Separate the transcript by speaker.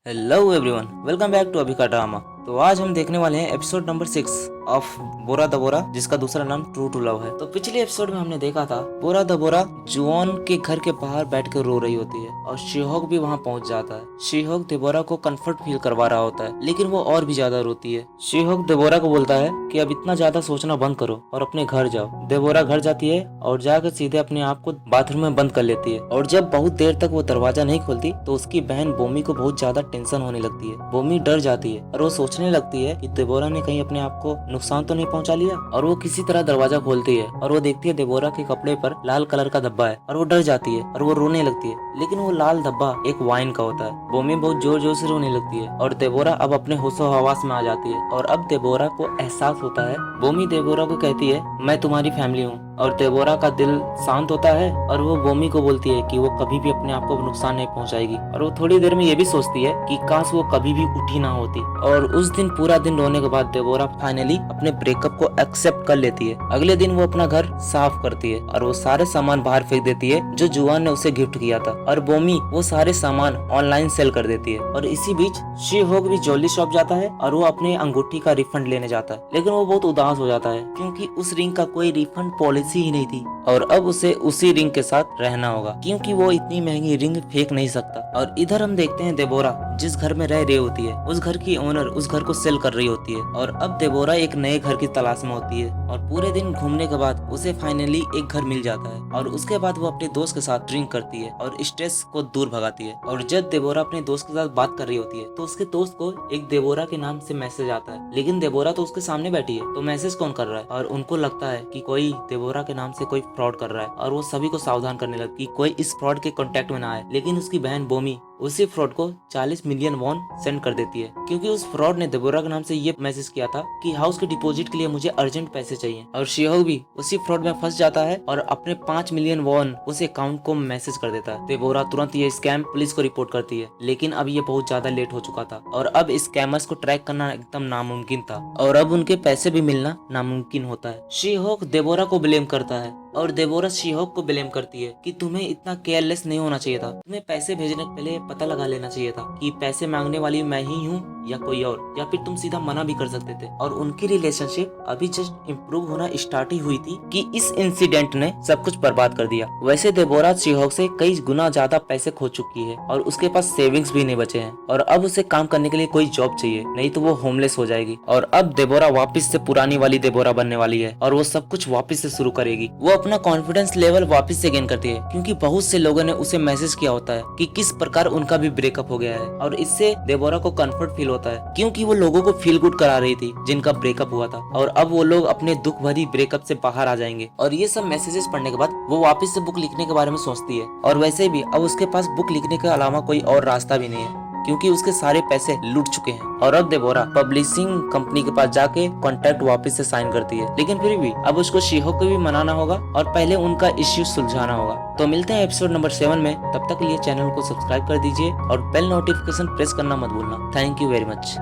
Speaker 1: Hello everyone, welcome back to अभी का drama. तो आज हम देखने वाले हैं episode number 6 of Bora the Bora, जिसका दूसरा नाम ट्रू टू लव है। तो पिछले एपिसोड में हमने देखा था बोरा द बोरा जुआन के घर के बाहर बैठ कर रो रही होती है और शीहोक भी वहां पहुंच जाता है। शीहोक देबोरा को कंफर्ट फील करवा रहा होता है, लेकिन वो और भी ज्यादा रोती है। शीहोक देबोरा को बोलता है कि अब इतना ज्यादा सोचना बंद करो और अपने घर जाओ। देबोरा घर जाती है और जाकर सीधे अपने आप को बाथरूम में बंद कर लेती है। और जब बहुत देर तक वो दरवाजा नहीं खोलती तो उसकी बहन बोमी को बहुत ज्यादा टेंशन होने लगती है। बोमी डर जाती है और वो सोचने लगती है कि देबोरा ने कहीं अपने आप को नुकसान तो नहीं पहुंचा लिया। और वो किसी तरह दरवाजा खोलती है और वो देखती है देबोरा के कपड़े पर लाल कलर का धब्बा है और वो डर जाती है और वो रोने लगती है। लेकिन वो लाल धब्बा एक वाइन का होता है। बोमी बहुत जोर जोर से रोने लगती है और देबोरा अब अपने होशो हवास में आ जाती है। और अब देबोरा को एहसास होता है। बोमी देबोरा को कहती है, मैं तुम्हारी फैमिली हूँ। और देबोरा का दिल शांत होता है और वो बोमी को बोलती है कि वो कभी भी अपने आप को नुकसान नहीं पहुंचाएगी। और वो थोड़ी देर में ये भी सोचती है कि काश वो कभी भी उठी ना होती। और उस दिन पूरा दिन रोने के बाद देबोरा फाइनली अपने ब्रेकअप को एक्सेप्ट कर लेती है। अगले दिन वो अपना घर साफ करती है और वो सारे सामान बाहर फेंक देती है जो जुआन ने उसे गिफ्ट किया था। और बोमी वो सारे सामान ऑनलाइन सेल कर देती है। और इसी बीच शी-होक भी ज्वेलरी शॉप जाता है और वो अपने अंगूठी का रिफंड लेने जाता है। लेकिन वो बहुत उदास हो जाता है क्योंकि उस रिंग का कोई रिफंड पॉलिसी ही नहीं थी और अब उसे उसी रिंग के साथ रहना होगा क्योंकि वो इतनी महंगी रिंग फेंक नहीं सकता। और इधर हम देखते हैं देबोरा जिस घर में रह रही होती है उस घर की ओनर उस घर को सेल कर रही होती है। और अब देबोरा एक नए घर की तलाश में होती है और पूरे दिन घूमने के बाद उसे फाइनली एक घर मिल जाता है। और उसके बाद वो अपने दोस्त के साथ ड्रिंक करती है और स्ट्रेस को दूर भगाती है। और जब देबोरा अपने दोस्त के साथ बात कर रही होती है तो उसके दोस्त को एक देबोरा के नाम से मैसेज आता है। लेकिन देबोरा तो उसके सामने बैठी है तो मैसेज कौन कर रहा है। और उनको लगता है कि कोई देबोरा के नाम से कोई फ्रॉड कर रहा है और वो सभी को सावधान करने लगती कोई इस फ्रॉड के कांटेक्ट में ना आए। लेकिन उसकी बहन बोमी उसी फ्रॉड को 40 मिलियन वॉन सेंड कर देती है क्योंकि उस फ्रॉड ने देबोरा के नाम से ये मैसेज किया था कि हाउस के डिपॉजिट के लिए मुझे अर्जेंट पैसे चाहिए। और शी-होक भी उसी फ्रॉड में फंस जाता है और अपने 5 मिलियन वॉन उस अकाउंट को मैसेज कर देता है। देबोरा तुरंत ये स्कैम पुलिस को रिपोर्ट करती है, लेकिन अब ये बहुत ज्यादा लेट हो चुका था और अब स्कैमर्स को ट्रैक करना एकदम नामुमकिन था और अब उनके पैसे भी मिलना नामुमकिन होता है। शी-होक देबोरा को ब्लेम करता है और देबोरा शी-होक को ब्लेम करती है कि तुम्हें इतना केयरलेस नहीं होना चाहिए था। तुम्हें पैसे भेजने के पहले पता लगा लेना चाहिए था कि पैसे मांगने वाली मैं ही हूँ या कोई और, या फिर तुम सीधा मना भी कर सकते थे। और उनकी रिलेशनशिप अभी जस्ट इम्प्रूव होना स्टार्ट ही हुई थी कि इस इंसिडेंट ने सब कुछ बर्बाद कर दिया। वैसे देबोरा शी-होक से कई गुना ज्यादा पैसे खो चुकी है और उसके पास सेविंग्स भी नहीं बचे हैं और अब उसे काम करने के लिए कोई जॉब चाहिए, नहीं तो वो होमलेस हो जाएगी। और अब देबोरा वापस से पुरानी वाली देबोरा बनने वाली है और वो सब कुछ वापस से शुरू करेगी। वो अपना कॉन्फिडेंस लेवल वापस से गेन करती है क्योंकि बहुत से लोगों ने उसे मैसेज किया होता है कि किस प्रकार उनका भी ब्रेकअप हो गया है। और इससे देबोरा को कंफर्ट फील होता है क्योंकि वो लोगों को फील गुड करा रही थी जिनका ब्रेकअप हुआ था और अब वो लोग अपने दुख भरी ब्रेकअप से बाहर आ जाएंगे। और ये सब मैसेजेस पढ़ने के बाद वो वापस से बुक लिखने के बारे में सोचती है। और वैसे भी अब उसके पास बुक लिखने के अलावा कोई और रास्ता भी नहीं है क्योंकि उसके सारे पैसे लूट चुके हैं। और अब देबोरा पब्लिशिंग कंपनी के पास जाके कॉन्ट्रैक्ट वापस से साइन करती है, लेकिन फिर भी अब उसको शी-होक को भी मनाना होगा और पहले उनका इश्यू सुलझाना होगा। तो मिलते हैं एपिसोड नंबर 7 में। तब तक के लिए चैनल को सब्सक्राइब कर दीजिए और बेल नोटिफिकेशन प्रेस करना मत भूलना। Thank you very much.